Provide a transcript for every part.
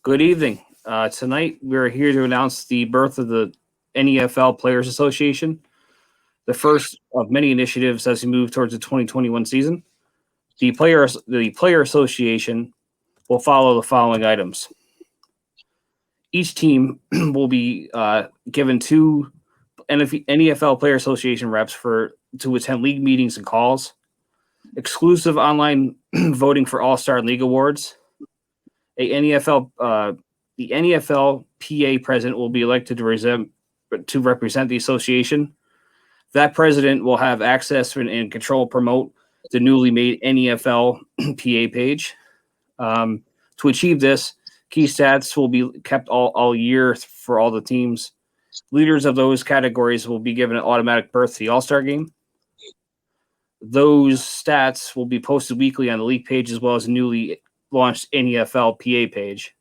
Good evening. Tonight, we're here to announce the birth of the NEFL Players Association, the first of many initiatives as we move towards the 2021 season. The Player Association will follow the following items. Each team will be given two NEFL Player Association reps to attend league meetings and calls, exclusive online voting for All-Star League awards. The NEFL PA President will be elected to represent the association. That president will have access and control promote the newly made NEFL PA Page. To achieve this, key stats will be kept all year for all the teams. Leaders of those categories will be given an automatic berth to the All-Star game. Those stats will be posted weekly on the league page as well as a newly launched NEFL PA page.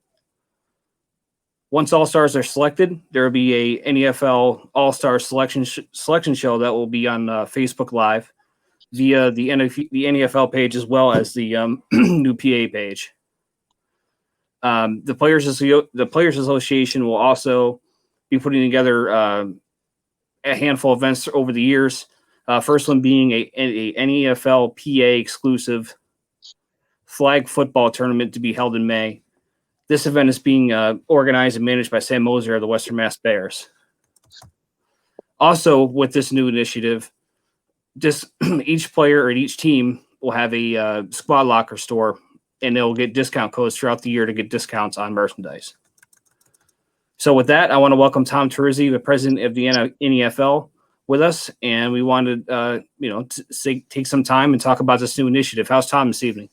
Once All-Stars are selected, there will be a NEFL All-Star selection show that will be on Facebook Live via the NEFL page as well as the new PA page. The Players Association will also be putting together a handful of events over the years. First one being a NEFL PA Exclusive flag football tournament to be held in May. This event is being organized and managed by Sam Moser of the W.M Bears. Also, with this new initiative, each player or each team will have a squad locker store, and they'll get discount codes throughout the year to get discounts on merchandise. So with that, I want to welcome Tom Terizzi, the president of the NEFL, with us, and we wanted to take some time and talk about this new initiative. How's Tom this evening?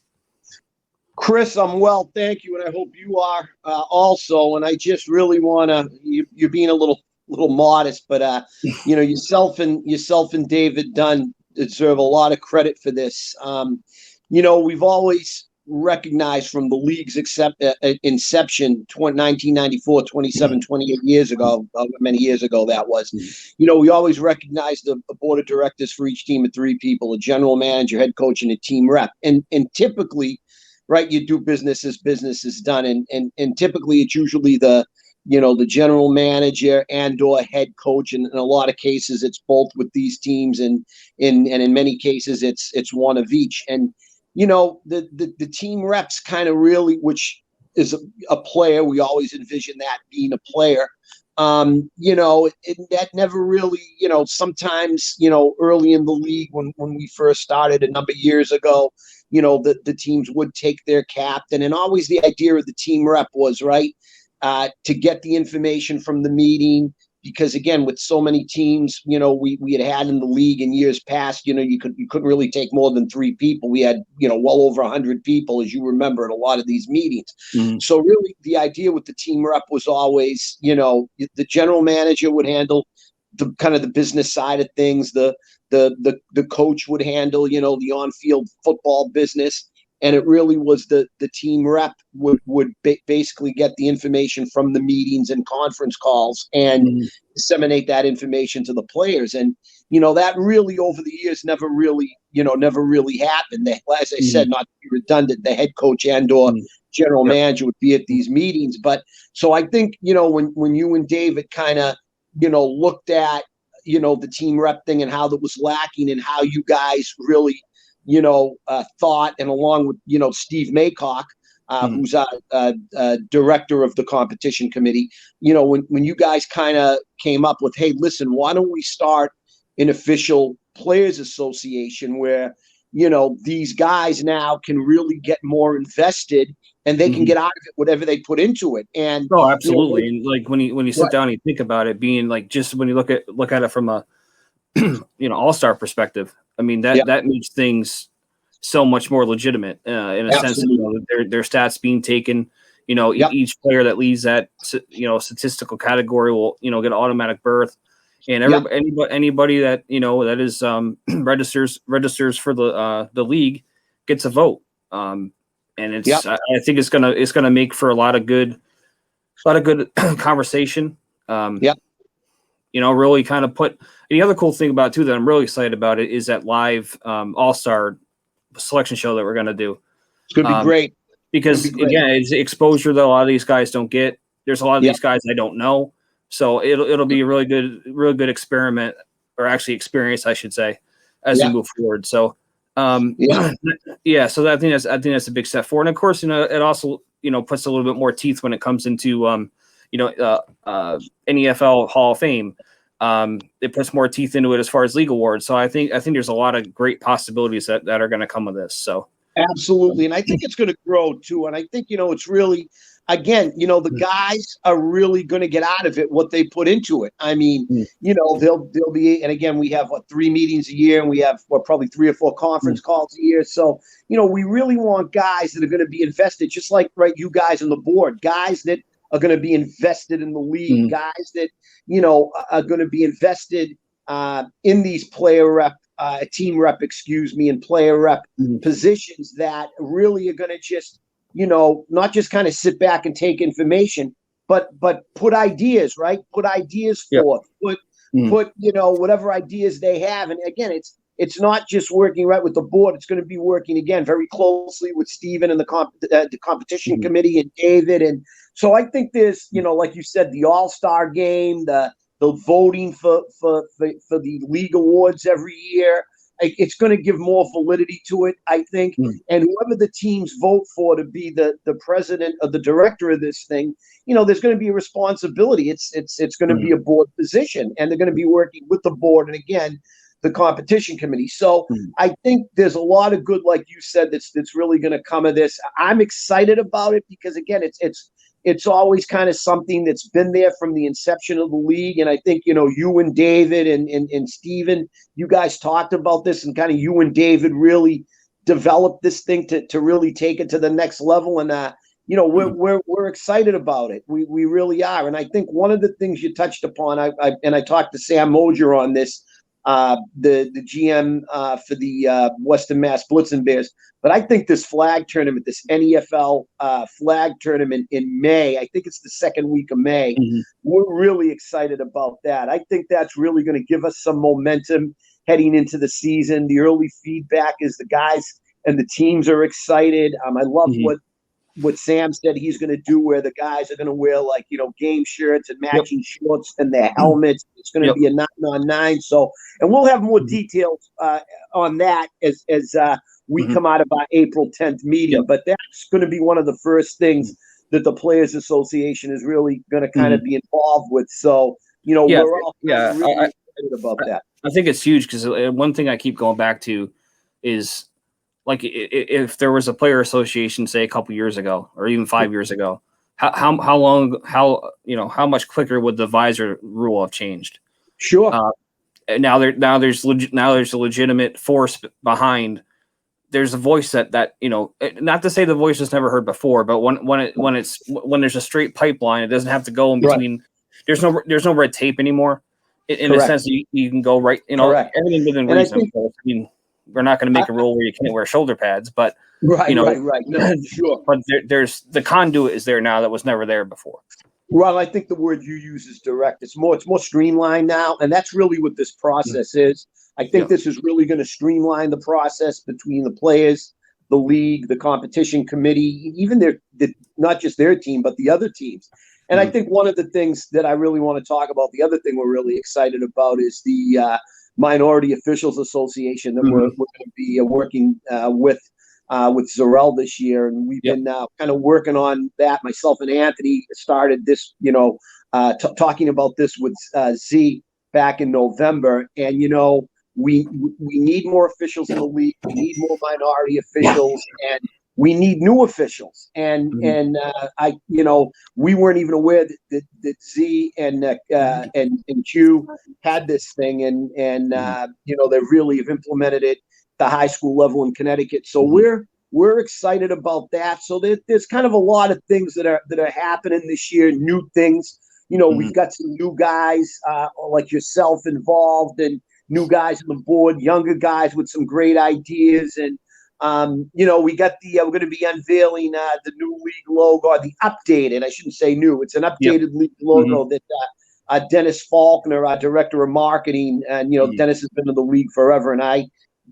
Chris, I'm well, thank you, and I hope you are also. And I just really want to, you're being a little modest, but yourself and David Dunn deserve a lot of credit for this. We've always recognized from the league's inception, 1994, 28 years ago, many years ago that was, we always recognized a board of directors for each team of three people, a general manager, head coach, and a team rep. And typically, right, you do business as business is done. And typically it's usually the general manager and or head coach. And in a lot of cases, it's both with these teams. And in many cases, it's one of each. And, the team reps kind of really, which is a player, we always envision that being a player. That never really, sometimes, early in the league when we first started a number of years ago, the teams would take their captain, and always the idea of the team rep was to get the information from the meeting, because again, with so many teams, we had in the league in years past, you couldn't really take more than three people. We had, well over 100 people, as you remember, at a lot of these meetings. Mm-hmm. So really the idea with the team rep was always, the general manager would handle the kind of the business side of things. The coach would handle, the on-field football business. And it really was the team rep would basically get the information from the meetings and conference calls and disseminate that information to the players. And, that really over the years never really happened. As I said, not to be redundant, the head coach and or general manager would be at these meetings. But so I think, when you and David kind of, looked at, the team rep thing and how that was lacking and how you guys really, thought, and along with, Steve Maycock, who's a director of the competition committee, when you guys kind of came up with, hey, listen, why don't we start an official players association where, these guys now can really get more invested and they can get out of it whatever they put into it. And absolutely. And like when you sit down and you think about it, being like, just when you look at it from a all-star perspective, I mean, that makes things so much more legitimate in a sense. Their stats being taken, each player that leads that, statistical category will, get automatic berth, and anybody that, that is registers for the league gets a vote. And it's, I think it's going to make for a lot of good conversation. Really kind of put the other cool thing about it too that I'm really excited about is that live all-star selection show that we're going to do. It's going to be great. because again, it's exposure that a lot of these guys don't get. There's a lot of these guys I don't know, so it'll be a really good experiment, or actually experience, I should say, as we move forward. So, so I think that's a big step forward. And of course, it also puts a little bit more teeth when it comes into NEFL Hall of Fame. It puts more teeth into it as far as league awards. So I think there's a lot of great possibilities that are going to come with this. So absolutely, and I think it's going to grow too. And I think it's really, again, the guys are really going to get out of it what they put into it. I mean, they'll be, and again, we have 3 meetings a year, and we have probably 3 or 4 conference calls a year. So we really want guys that are going to be invested, just like you guys on the board, guys that are going to be invested in the league, guys that are going to be invested in these player rep, team rep, and player rep positions that really are going to just not just kind of sit back and take information, but put ideas, put ideas forth, put whatever ideas they have. And again, it's not just working with the board. It's going to be working again very closely with Steven and the competition committee and David. And so I think there's, like you said, the All-Star game, the voting for the league awards every year. It's going to give more validity to it, I think. And whoever the teams vote for to be the president or the director of this thing, there's going to be a responsibility. It's going to be a board position, and they're going to be working with the board and, again, the competition committee. So I think there's a lot of good, like you said, that's really going to come of this. I'm excited about it because, again, it's always kind of something that's been there from the inception of the league. And I think, you and David and Steven, you guys talked about this, and kind of you and David really developed this thing to really take it to the next level. And, we're excited about it. We really are. And I think one of the things you touched upon, I talked to Sam Moser on this, the GM for the Western Mass Blitzen Bears. But I think this flag tournament, this NEFL flag tournament in May, I think it's the second week of May. We're really excited about that. I think that's really going to give us some momentum heading into the season. The early feedback is the guys and the teams are excited. I love what Sam said he's going to do, where the guys are going to wear game shirts and matching shorts and their helmets. It's going to be a 9-on-9. So, and we'll have more details on that as we come out of our April 10th meeting. But that's going to be one of the first things that the Players Association is really going to kind of be involved with. So, we're all really excited about that. I think it's huge because one thing I keep going back to is, like, if there was a player association, say a couple years ago, or even 5 years ago, how much quicker would the visor rule have changed? Sure. Now there's a legitimate force behind. There's a voice that not to say the voice was never heard before, but when there's a straight pipeline, it doesn't have to go in between. There's no red tape anymore. In a sense, you can go right. Everything within reason. We're not going to make a rule where you can't wear shoulder pads, but right. No, sure. But there's the conduit is there now that was never there before. Well, I think the word you use is direct. It's more streamlined now, and that's really what this process is. I think this is really going to streamline the process between the players, the league, the competition committee, even not just their team, but the other teams. And I think one of the things that I really want to talk about, the other thing we're really excited about, is the Minority Officials Association that we're going to be working with Zarel this year. And we've been kind of working on that. Myself and Anthony started this, talking about this with Z back in November. And, we need more officials in the league. We need more minority officials, and we need new officials. And we weren't even aware that Z and Q had this thing, and they really have implemented it at the high school level in Connecticut. So we're excited about that. So there's kind of a lot of things that are happening this year, new things. We've got some new guys like yourself involved, and new guys on the board, younger guys with some great ideas. And we got we're going to be unveiling the new league logo, or the updated, I shouldn't say new, it's an updated league logo that Dennis Faulkner, our director of marketing, and Dennis has been in the league forever, and I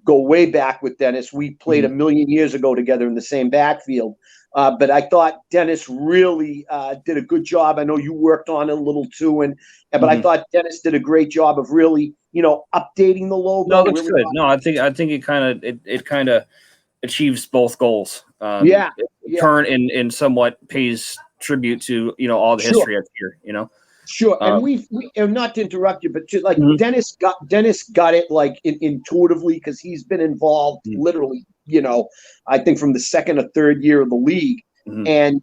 go way back with Dennis. We played a million years ago together in the same backfield. But I thought Dennis really did a good job. I know you worked on it a little too, but I thought Dennis did a great job of really, updating the logo. No, it looks really good. No, I think it kind of achieves both goals. Yeah. Current and somewhat pays tribute to all the history up here. Sure, and we not to interrupt you, but just like Mhm. Dennis got it like intuitively because he's been involved literally, I think from the second or third year of the league, and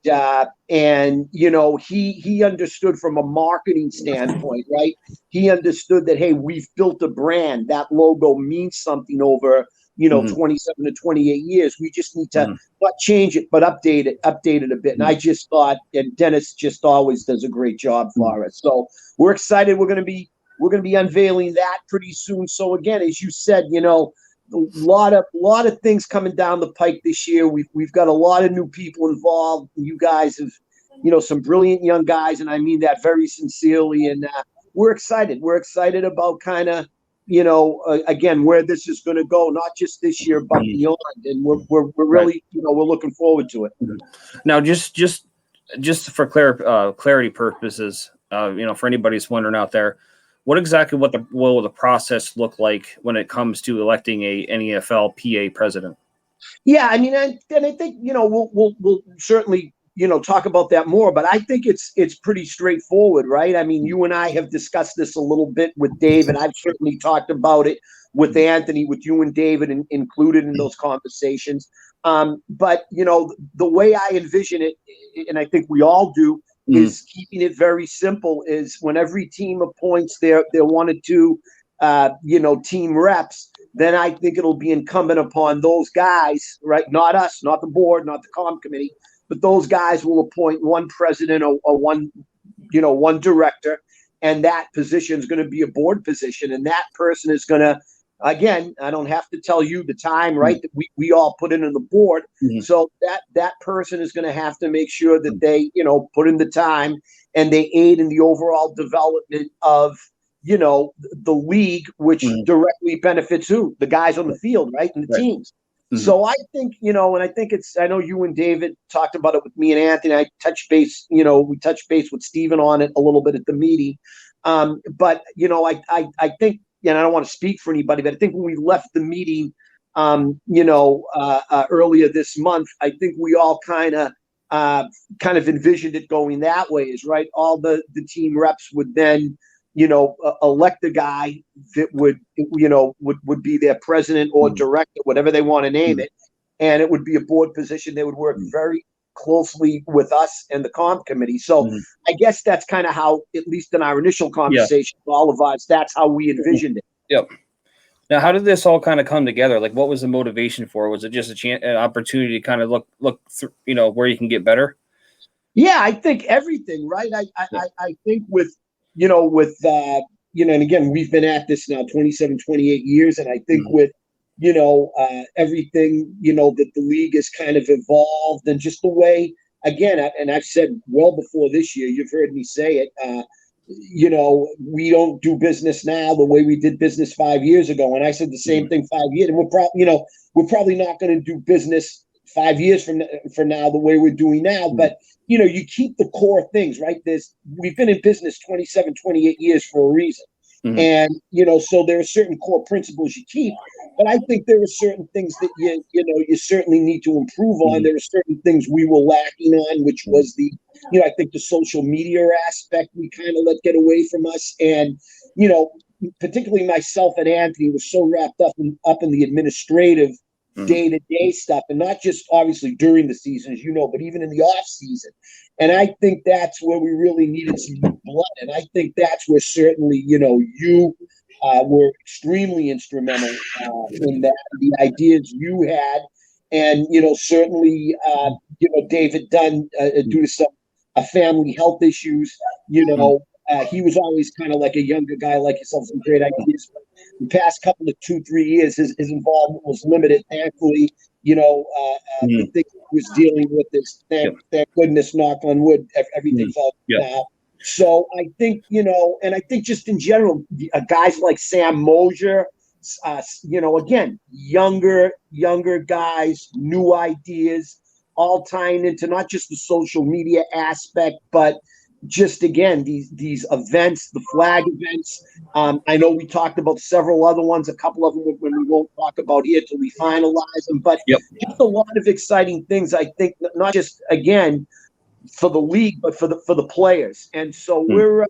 he understood from a marketing standpoint, right? He understood that hey, we've built a brand. That logo means something over 27 to 28 years. We just need to not change it, but update it a bit. And I just thought, and Dennis just always does a great job for us. So we're excited. We're going to be unveiling that pretty soon. So again, as you said, a lot of things coming down the pike this year. We've got a lot of new people involved. You guys have, some brilliant young guys, and I mean that very sincerely. And we're excited. We're excited about kind of, again, where this is going to go, not just this year, but beyond. And we're really, we're looking forward to it. Now, just for clarity purposes, for anybody who's wondering out there, what exactly will the process look like when it comes to electing a NEFL PA president? Yeah, I mean, and I think we'll certainly talk about that more, but I think it's pretty straightforward, right? I mean, you and I have discussed this a little bit with David. I've certainly talked about it with Anthony, with you and David included in those conversations. But the way I envision it, and I think we all do, is keeping it very simple. Is when every team appoints their one or two team reps, then I think it'll be incumbent upon those guys, right? Not us, not the board, not the comm committee, but those guys will appoint one president or one director, and that position is going to be a board position, and that person is going to, again, I don't have to tell you the time, right? That we all put into the board. So that person is going to have to make sure that they, put in the time and they aid in the overall development of, the league, which directly benefits who? The guys on the field, right? And the teams. So I think, and I think I know you and David talked about it with me and Anthony. I touched base, we touched base with Stephen on it a little bit at the meeting. But, I think, and I don't want to speak for anybody, but I think when we left the meeting, earlier this month, I think we all kind of envisioned it going that way, is right. All the team reps would then, elect a guy that would be their president or director, whatever they want to name it. And it would be a board position. They would work very closely with us and the comm committee. So I guess that's kind of how, at least in our initial conversation, all of us, that's how we envisioned it. Yep. Now, how did this all kind of come together? Like, what was the motivation for? Was it just an opportunity to kind of look through, where you can get better? Yeah, I think everything, right? I think with and again, we've been at this now 27, 28 years. And I think with, everything, that the league has kind of evolved, and just the way, again, and I've said well before this year, you've heard me say it, we don't do business now the way we did business 5 years ago. And I said the same thing 5 years. And we're probably not going to do business 5 years from now the way we're doing now. But, you keep the core things, right? We've been in business 27, 28 years for a reason. And, so there are certain core principles you keep, but I think there are certain things that you certainly need to improve on. There are certain things we were lacking on, which was I think the social media aspect we kind of let get away from us. And, particularly myself and Anthony was so wrapped up in the administrative day-to-day stuff, and not just obviously during the season, as but even in the off season. And I think that's where we really needed some new blood. And I think that's where certainly, you were extremely instrumental in that, the ideas you had. And, certainly, David Dunn, due to some family health issues, he was always kind of like a younger guy like yourself, some great ideas. But the past couple of 2-3 years, his involvement was limited. Thankfully, the thing he was dealing with is, thank goodness, knock on wood, everything's all now. So I think, and I think just in general, guys like Sam Moser, again, younger guys, new ideas, all tying into not just the social media aspect, but just again these events, the flag events. I know we talked about several other ones, a couple of them when we won't talk about here till we finalize them, but Yep. just a lot of exciting things. I think not just again for the league, but for the players. And so we're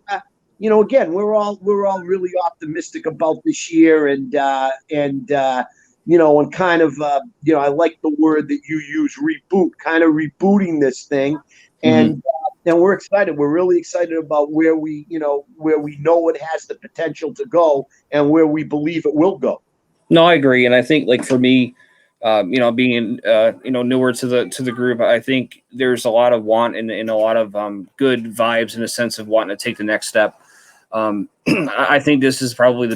again we're all really optimistic about this year, and and kind of I like the word that you use, reboot, kind of rebooting this thing, and we're excited. We're really excited about where we know it has the potential to go and where we believe it will go. No, I agree, and I think like for me, being newer to the group, I think there's a lot of want and a lot of good vibes in a sense of wanting to take the next step. I think this is probably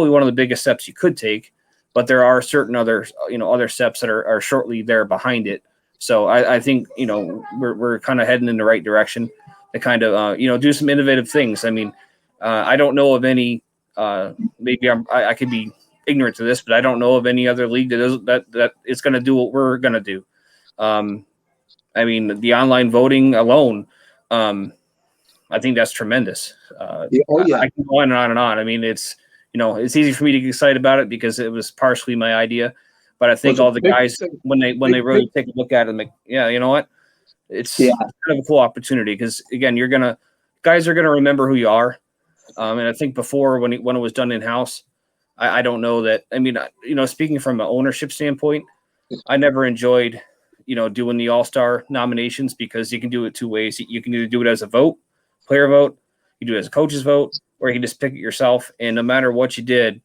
one of the biggest steps you could take, but there are certain other steps that are shortly there behind it. So I think we're kind of heading in the right direction to kind of do some innovative things. I mean, I don't know of any. Maybe I could be ignorant to this, but I don't know of any other league that is going to do what we're going to do. I mean, the online voting alone, I think that's tremendous. I can go on and on and on. I mean, it's easy for me to get excited about it because it was partially my idea, but I think all the guys when they really take a look at it, and like, yeah, you know what, it's kind of a cool opportunity because again, guys are gonna remember who you are, and I think before when it was done in house. I don't know that. I mean, speaking from an ownership standpoint, I never enjoyed, doing the All-Star nominations because you can do it two ways. You can either do it as a player vote, you do it as a coach's vote, or you can just pick it yourself. And no matter what you did,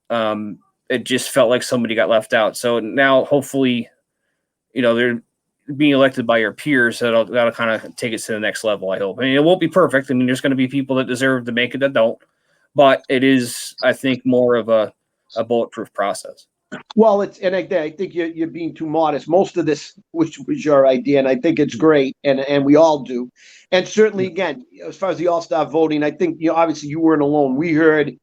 it just felt like somebody got left out. So now, hopefully, they're being elected by your peers. That'll kind of take it to the next level, I hope. I mean, it won't be perfect. I mean, there's going to be people that deserve to make it that don't. But it is, I think, more of a bulletproof process. Well, I think you're being too modest. Most of this, which was your idea, and I think it's great, and we all do. And certainly, again, as far as the All-Star voting, I think obviously you weren't alone. We heard,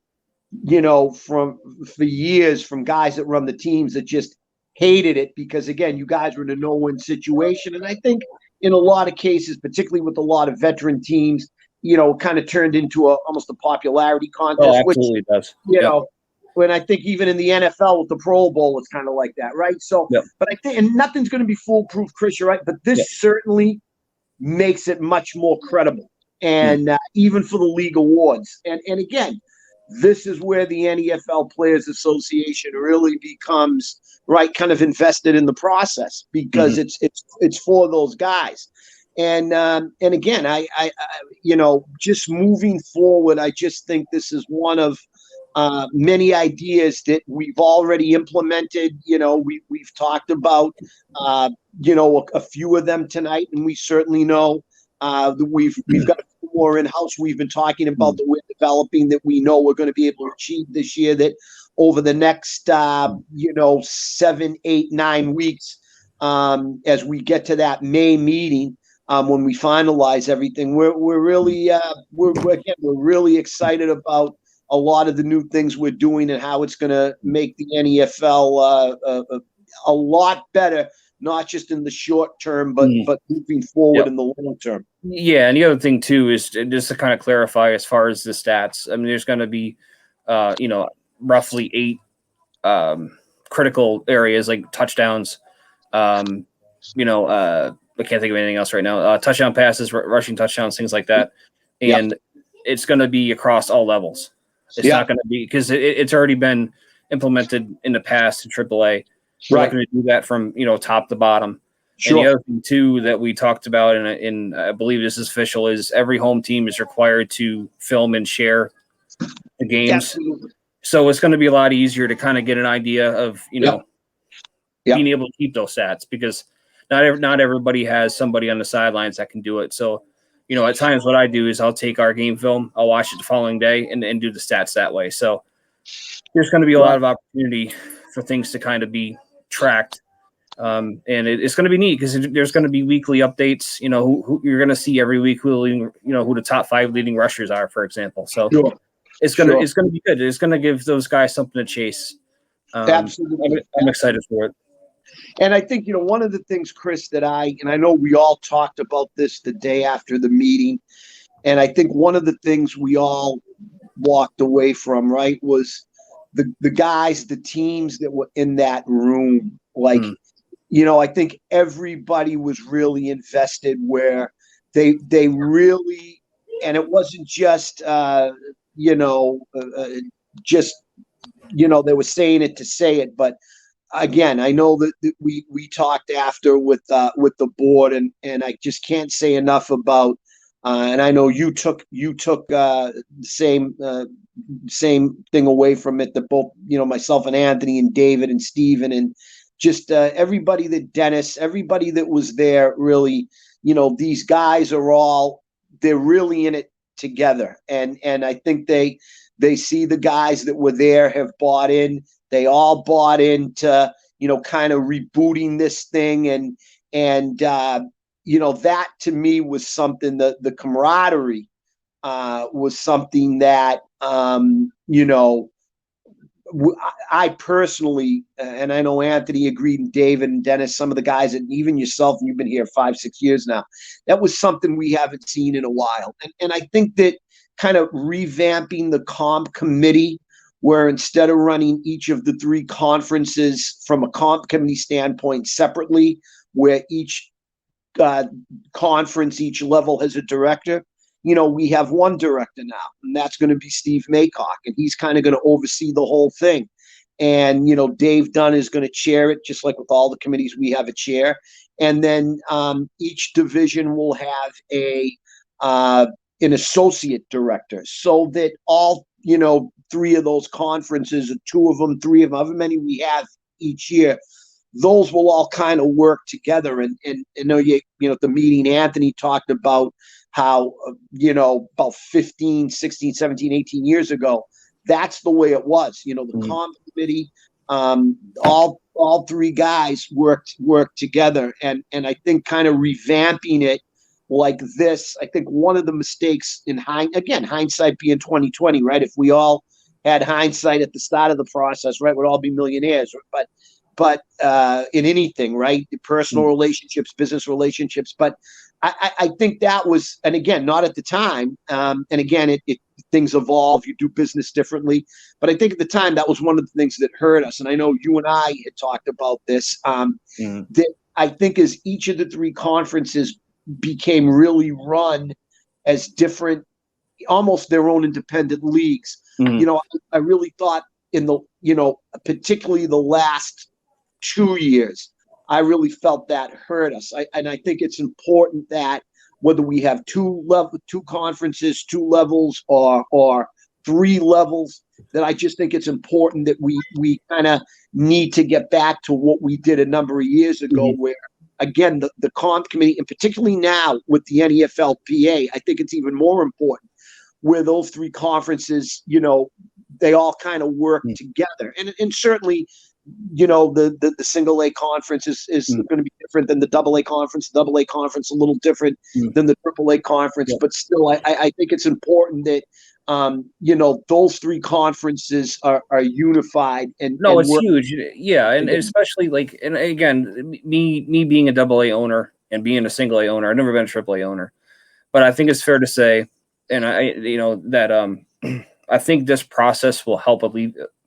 for years from guys that run the teams that just hated it because, again, you guys were in a no-win situation. And I think in a lot of cases, particularly with a lot of veteran teams, kind of turned into almost a popularity contest. Oh, absolutely does. When I think even in the NFL with the Pro Bowl, it's kind of like that, right? So, but I think, and nothing's going to be foolproof, Chris, you're right. But this certainly makes it much more credible, and even for the league awards. And again, this is where the NEFL Players Association really becomes kind of invested in the process because it's for those guys. And again, I just moving forward, I just think this is one of many ideas that we've already implemented. We've talked about a few of them tonight, and we certainly know that we've got a few more in house. We've been talking about that we're developing that we know we're going to be able to achieve this year. That over the next 7, 8, 9 weeks, as we get to that May meeting. When we finalize everything, we're really really excited about a lot of the new things we're doing and how it's going to make the NEFL a lot better, not just in the short term, but moving forward in the long term. Yeah, and the other thing too is just to kind of clarify as far as the stats. I mean, there's going to be roughly 8 critical areas like touchdowns. I can't think of anything else right now. Touchdown passes, rushing touchdowns, things like that. And it's going to be across all levels. It's not going to be because it's already been implemented in the past in AAA. We're not going to do that from, top to bottom. Sure. And the other thing, too, that we talked about, and I believe this is official, is every home team is required to film and share the games. Absolutely. So it's going to be a lot easier to kind of get an idea of, being able to keep those stats because not everybody has somebody on the sidelines that can do it. So, at times what I do is I'll take our game film, I'll watch it the following day and do the stats that way. So there's going to be a lot of opportunity for things to kind of be tracked. And it's going to be neat because there's going to be weekly updates, who you're going to see every week, who the top 5 leading rushers are, for example. So it's going to be good. It's going to give those guys something to chase. Absolutely. I'm excited for it. And I think, one of the things, Chris, and I know we all talked about this the day after the meeting, and I think one of the things we all walked away from, right, was the guys, the teams that were in that room. Like, I think everybody was really invested where they really, and it wasn't just, just, they were saying it to say it, but again, I know that we talked after with the board, and I just can't say enough about. And I know you took the same thing away from it. That both myself and Anthony and David and Steven and just everybody Dennis, everybody that was there. Really, these guys they're really in it together, and I think they see the guys that were there have bought in. They all bought into, kind of rebooting this thing. And that to me was something that the camaraderie was something that, I personally, and I know Anthony agreed, and David and Dennis, some of the guys, and even yourself, you've been here 5-6 years now. That was something we haven't seen in a while. And I think that kind of revamping the comp committee, where instead of running each of the 3 conferences from a comp committee standpoint separately, where each conference, each level has a director, we have one director now, and that's going to be Steve Maycock, and he's kind of going to oversee the whole thing. And, Dave Dunn is going to chair it, just like with all the committees, we have a chair. And then each division will have an associate director, so that all, 3 of those conferences, or 2 of them, 3 of them, however many we have each year, those will all kind of work together. And at the meeting, Anthony talked about how, about 15, 16, 17, 18 years ago, that's the way it was. The comp committee, all 3 guys worked together. And I think kind of revamping it like this, I think one of the mistakes hindsight being 2020, right? If we all had hindsight at the start of the process, right, we'd all be millionaires. But in anything, right, personal relationships, business relationships. But I think that was, and again, not at the time. And again, things evolve. You do business differently. But I think at the time that was one of the things that hurt us. And I know you and I had talked about this. That I think as each of the 3 conferences became really run as different, almost their own independent leagues. I really thought in the, particularly the last 2 years, I really felt that hurt us. And I think it's important that whether we have 2 conferences, 2 levels, or 3 levels, that I just think it's important that we kind of need to get back to what we did a number of years ago, where again, the comp committee, and particularly now with the NEFL PA, I think it's even more important, where those 3 conferences, they all kind of work together. And certainly, the single A conference is going to be different than the double A conference. The double A conference a little different than the triple A conference. But still, I think it's important that those 3 conferences are unified and it's huge. Yeah, and especially and again, me being a double A owner and being a single A owner, I've never been a triple A owner, but I think it's fair to say, and that I think this process will help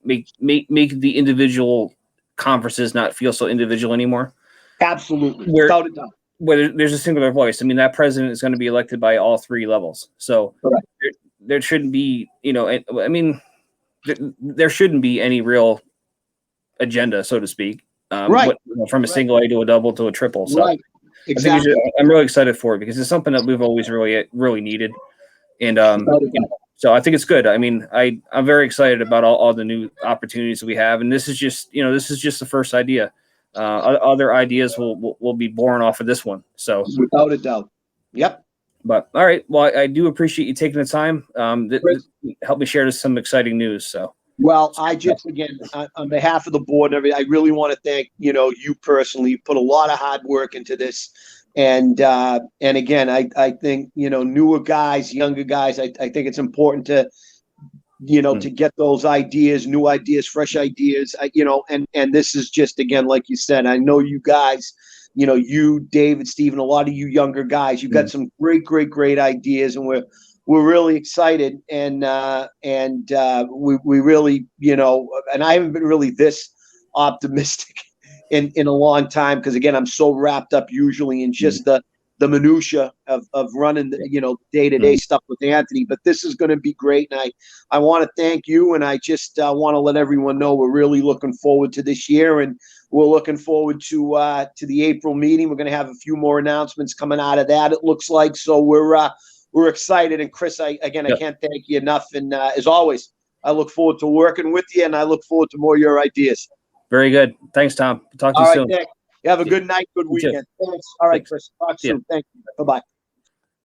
make the individual conferences not feel so individual anymore. Absolutely, without a doubt. Where there's a singular voice. I mean, that president is going to be elected by all 3 levels. So there shouldn't be, there shouldn't be any real agenda, so to speak, from a single A to a double to a triple. So exactly. I'm really excited for it because it's something that we've always really needed. And so I think it's good. I mean, I'm very excited about all the new opportunities that we have. And this is just the first idea. Other ideas will be born off of this one. So without a doubt. Yep. But all right. Well, I do appreciate you taking the time. Help me share some exciting news. So. Well, I just, again, on behalf of the board and everything, I really want to thank, you personally. You put a lot of hard work into this. And again, I think, newer guys, younger guys, I think it's important to to get those ideas, new ideas, fresh ideas, and this is just, again, like you said, I know you guys, you, David, Stephen, a lot of you younger guys, you got some great ideas, and we're really excited, and we really, and I haven't been really this optimistic in a long time, because again, I'm so wrapped up usually in just the minutia of running the day-to-day stuff with Anthony. But this is going to be great, and I want to thank you, and I just want to let everyone know we're really looking forward to this year, and we're looking forward to the April meeting. We're going to have a few more announcements coming out of that, it looks like. So we're excited. And Chris, I can't thank you enough. And as always, I look forward to working with you, and I look forward to more of your ideas. Very good. Thanks, Tom. Talk to you soon. All right, Nick. You have a good night, good weekend. Thanks. All right, Chris. Talk soon. Thank you. Bye-bye.